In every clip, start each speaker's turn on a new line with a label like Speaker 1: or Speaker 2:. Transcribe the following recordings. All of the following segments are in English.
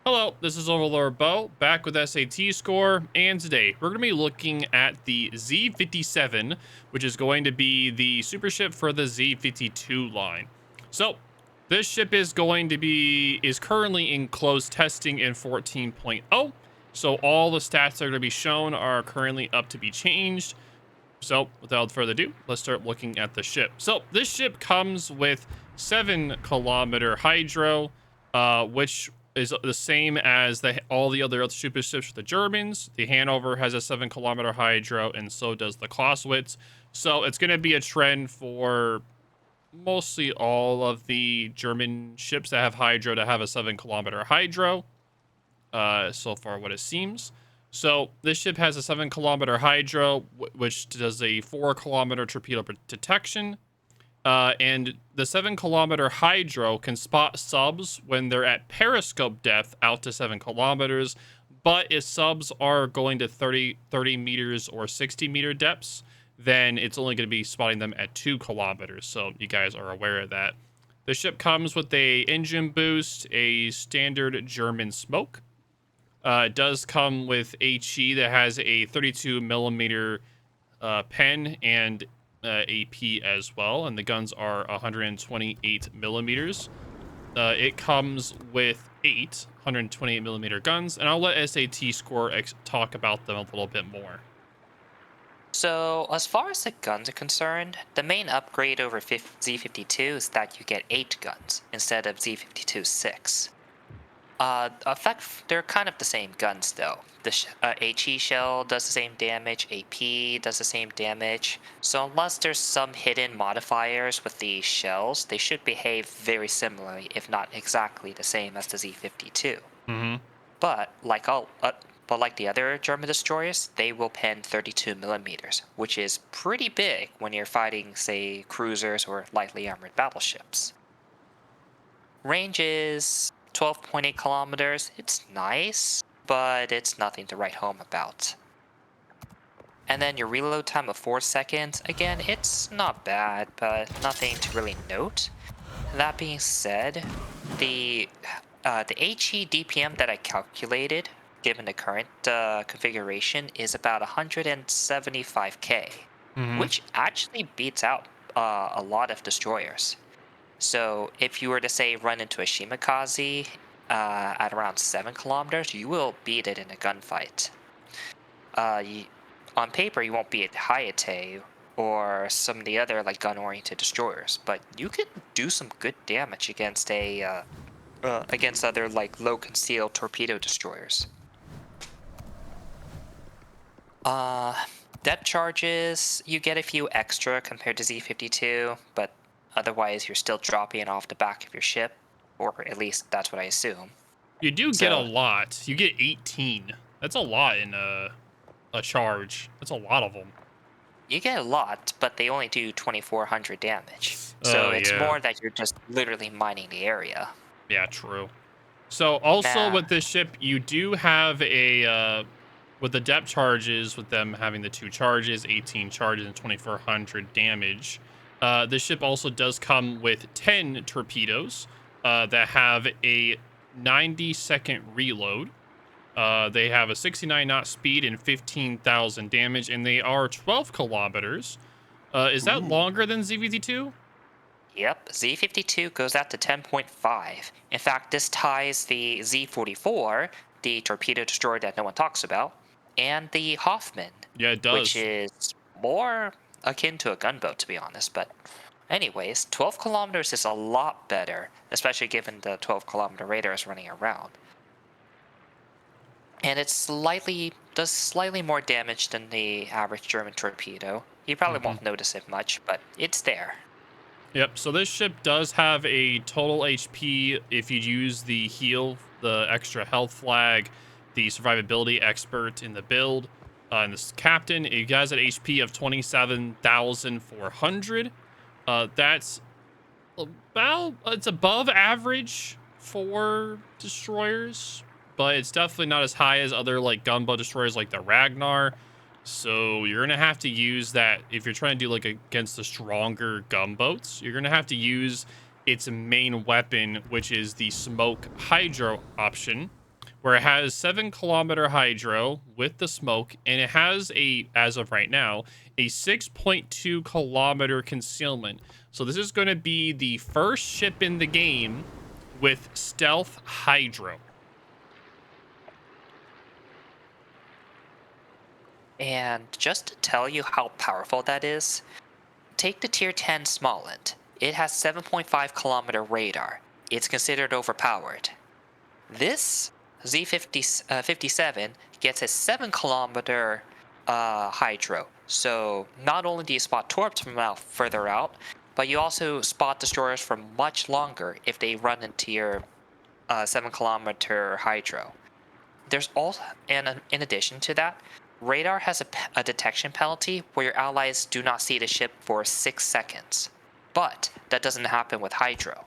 Speaker 1: Hello, this is OverlordBou, back with SAT score, and today we're going to be looking at the Z-57, which is going to be the super ship for the Z-52 line. So, this ship is currently in closed testing in 14.0, so all the stats that are going to be shown are currently up to be changed. So, without further ado, let's start looking at the ship. So, this ship comes with 7-kilometer hydro, which is the same as all the other super ships for the Germans. The Hanover has a 7-kilometer hydro, and so does the Clausewitz. So, it's going to be a trend for mostly all of the German ships that have hydro to have a 7-kilometer hydro. So far, what it seems. So this ship has a 7-kilometer hydro, which does a 4-kilometer torpedo detection. And the 7-kilometer hydro can spot subs when they're at periscope depth out to 7 kilometers. But if subs are going to 30 meters or 60-meter depths, then it's only going to be spotting them at 2 kilometers. So you guys are aware of that. The ship comes with a engine boost, a standard German smoke. It does come with HE that has a 32 millimeter pen and AP as well, and the guns are 128 millimeters. It comes with 128 millimeter guns, and I'll let SAT score talk about them a little bit more.
Speaker 2: So, as far as the guns are concerned, the main upgrade over Z-52 is that you get 8 guns instead of Z-52's 6. They're kind of the same guns though. The HE shell does the same damage, AP does the same damage, so unless there's some hidden modifiers with the shells, they should behave very similarly, if not exactly the same as the Z-52.
Speaker 1: Mm-hmm.
Speaker 2: But like the other German destroyers, they will pen 32 millimeters, which is pretty big when you're fighting, say, cruisers or lightly armored battleships. Range is 12.8 kilometers. It's nice, but it's nothing to write home about. And then your reload time of 4 seconds, again, it's not bad, but nothing to really note. That being said, the HE DPM that I calculated, given the current configuration, is about 175k,
Speaker 1: Mm-hmm.
Speaker 2: which actually beats out a lot of destroyers. So if you were to say run into a Shimakaze at around 7 kilometers, you will beat it in a gunfight. On paper, you won't beat Hayate or some of the other like gun-oriented destroyers, but you can do some good damage against against other like low concealed torpedo destroyers. Uh, Depth charges, you get a few extra compared to Z-52, but otherwise you're still dropping it off the back of your ship, or at least that's what I assume.
Speaker 1: You do get a
Speaker 2: So
Speaker 1: lot. You get 18. That's a lot in a charge. That's a lot of them.
Speaker 2: you get a lot, but they only do 2400 damage. So
Speaker 1: Oh,
Speaker 2: it's
Speaker 1: yeah.
Speaker 2: more that you're just literally mining the area.
Speaker 1: Yeah, true. So also
Speaker 2: Nah,
Speaker 1: with this ship, you do have with the depth charges, with them having the 2 charges, 18 charges and 2400 damage. This ship also does come with 10 torpedoes that have a 90-second reload. They have a 69 knot speed and 15,000 damage, and they are 12 kilometers. Is that
Speaker 2: ooh.
Speaker 1: longer than ZVT2?
Speaker 2: Yep, Z-52 goes out to 10.5. In fact, this ties the Z-44, the torpedo destroyer that no one talks about, and the Hoffman,
Speaker 1: Yeah, it
Speaker 2: which
Speaker 1: does.
Speaker 2: is more akin to a gunboat, to be honest. But anyways, 12 kilometers is a lot better, especially given the 12-kilometer radar is running around. And does slightly more damage than the average German torpedo. You probably
Speaker 1: Mhm.
Speaker 2: won't notice it much, but it's there.
Speaker 1: Yep, so this ship does have a total HP if you use the heal, the extra health flag, the survivability expert in the build, and this captain. It has an HP of 27,400. That's it's above average for destroyers, but it's definitely not as high as other like gunboat destroyers like the Ragnar. So you're gonna have to use that if you're trying to do like against the stronger gunboats. You're gonna have to use its main weapon, which is the smoke hydro option. where it has 7-kilometer hydro with the smoke, and it has as of right now, a 6.2-kilometer concealment. So this is going to be the first ship in the game with stealth hydro.
Speaker 2: And just to tell you how powerful that is, take the Tier 10 Smollett. It has 7.5-kilometer radar. It's considered overpowered. This Z-57 gets a 7-kilometer hydro. So not only do you spot torps from further out, but you also spot destroyers from much longer if they run into your 7-kilometer hydro. There's also, and in addition to that, radar has a detection penalty where your allies do not see the ship for 6 seconds. But that doesn't happen with hydro.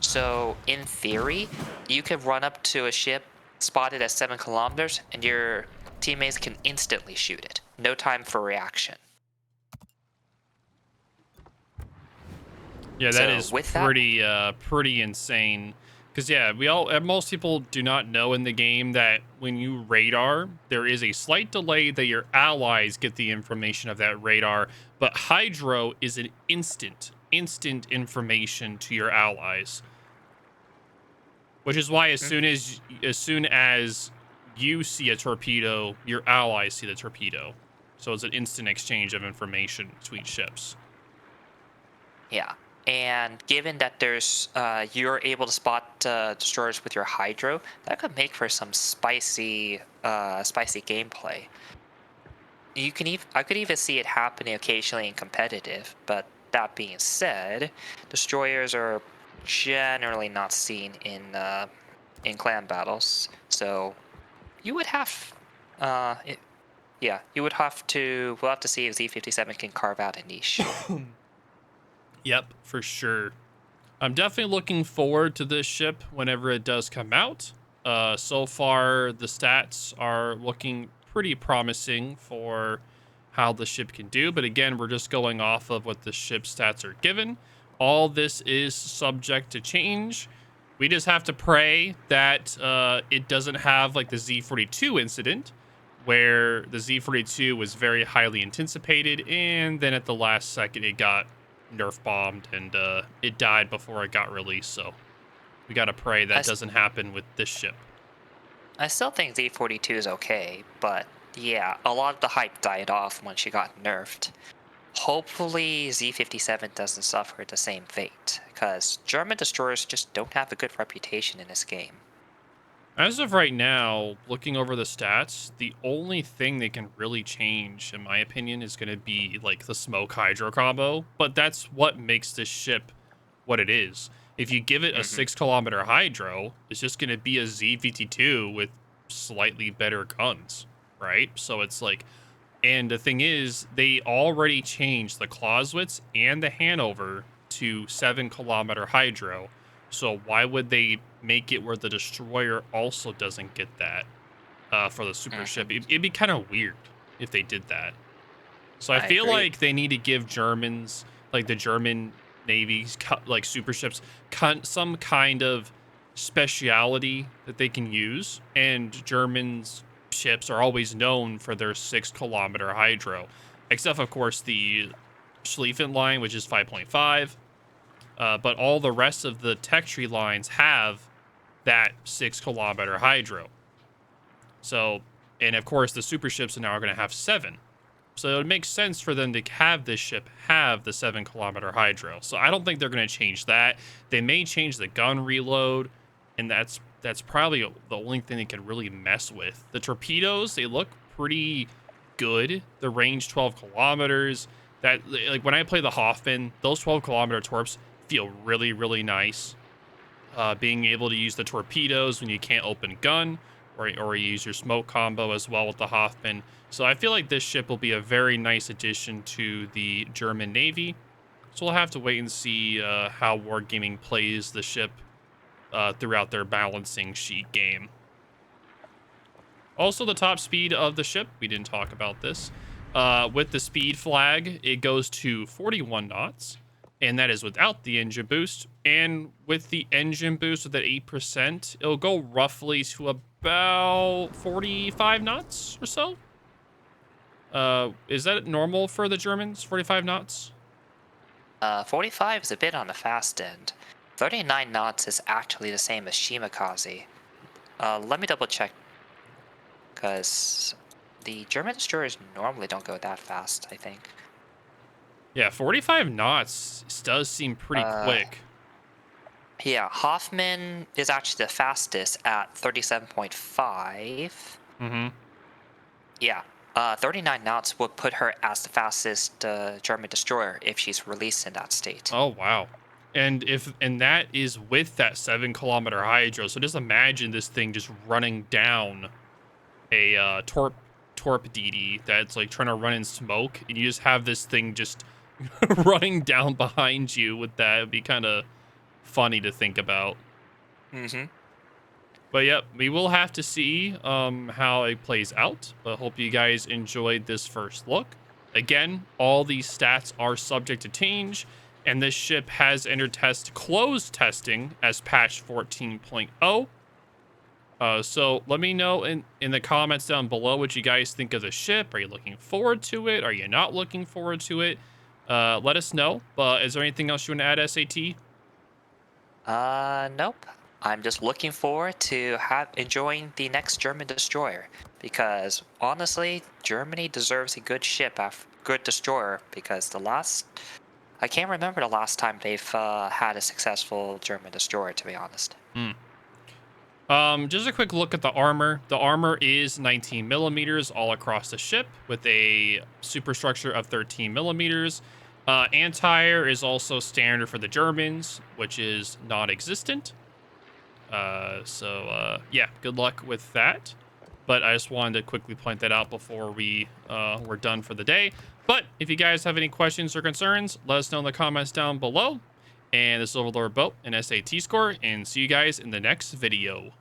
Speaker 2: So in theory, you could run up to a ship spotted at 7 kilometers and your teammates can instantly shoot it. No time for reaction.
Speaker 1: Yeah, that is pretty insane. Because yeah, most people do not know in the game that when you radar, there is a slight delay that your allies get the information of that radar, but hydro is an instant information to your allies. Which is why as soon as you see a torpedo, your allies see the torpedo. So it's an instant exchange of information between ships.
Speaker 2: Yeah. And given that you're able to spot destroyers with your hydro, that could make for some spicy gameplay. I could even see it happening occasionally in competitive. But that being said, destroyers are generally not seen in clan battles. So you would have, we'll have to see if Z-57 can carve out a niche.
Speaker 1: Yep, for sure. I'm definitely looking forward to this ship whenever it does come out. So far, the stats are looking pretty promising for how the ship can do. But again, we're just going off of what the ship stats are given. All this is subject to change. We just have to pray that it doesn't have like the Z-42 incident, where the Z-42 was very highly anticipated, and then at the last second it got nerf bombed and it died before it got released. So we gotta pray that doesn't happen with this ship.
Speaker 2: I still think Z-42 is okay, but yeah, a lot of the hype died off when she got nerfed. Hopefully Z-57 doesn't suffer the same fate, because German destroyers just don't have a good reputation in this game.
Speaker 1: As of right now, looking over the stats, the only thing they can really change, in my opinion, is going to be like the smoke hydro combo. But that's what makes this ship what it is. If you give it a 6-kilometer hydro, it's just going to be a Z-52 with slightly better guns, right? So it's like, and the thing is, they already changed the Clausewitz and the Hanover to 7-kilometer hydro. So why would they make it where the destroyer also doesn't get that for the super ship? It'd be kind of weird if they did that. So I feel like they need to give Germans, like the German navies, like super ships, some kind of speciality that they can use. And Germans ships are always known for their 6-kilometer hydro, except of course the Schlieffen line, which is 5.5. But all the rest of the tech tree lines have that 6-kilometer hydro. So, and of course, the super ships are now going to have 7. So it makes sense for them to have this ship have the 7-kilometer hydro. So I don't think they're going to change that. They may change the gun reload, and that's probably the only thing they can really mess with. The torpedoes, they look pretty good. The range 12 kilometers. That, like, when I play the Hoffman, those 12-kilometer torps feel really, really nice. Being able to use the torpedoes when you can't open gun, or you use your smoke combo as well with the Hoffman. So I feel like this ship will be a very nice addition to the German Navy. So we'll have to wait and see how Wargaming plays the ship throughout their balancing sheet game. Also, the top speed of the ship, we didn't talk about this. With the speed flag, it goes to 41 knots. And that is without the engine boost. And with the engine boost with that 8%, it'll go roughly to about 45 knots or so. Is that normal for the Germans? 45 knots?
Speaker 2: 45 is a bit on the fast end. 39 knots is actually the same as Shimakaze. Let me double check, because the German destroyers normally don't go that fast, I think.
Speaker 1: Yeah, 45 knots does seem pretty quick.
Speaker 2: Yeah, Hoffman is actually the fastest at 37.5.
Speaker 1: Mm-hmm.
Speaker 2: Yeah, 39 knots would put her as the fastest German destroyer if she's released in that state.
Speaker 1: Oh, wow. And that is with that 7-kilometer hydro. So just imagine this thing just running down a torp DD that's like trying to run in smoke, and you just have this thing just running down behind you with that. It'd be kind of funny to think about.
Speaker 2: Mm-hmm.
Speaker 1: But yep, we will have to see how it plays out. But hope you guys enjoyed this first look. Again, all these stats are subject to change, and this ship has entered closed testing as patch 14.0. So let me know in the comments down below what you guys think of the ship. Are you looking forward to it? Are you not looking forward to it? Let us know. But is there anything else you want to add, SAT?
Speaker 2: Nope. I'm just looking forward to enjoying the next German destroyer, because honestly, Germany deserves a good ship, good destroyer, because I can't remember the last time they've had a successful German destroyer, to be honest.
Speaker 1: Just a quick look at the armor. The armor is 19 millimeters all across the ship with a superstructure of 13 millimeters. Anti-air is also standard for the Germans, which is non-existent. Yeah, good luck with that. But I just wanted to quickly point that out before we're done for the day. But if you guys have any questions or concerns, let us know in the comments down below. And this is OverlordBou and SAT score, and see you guys in the next video.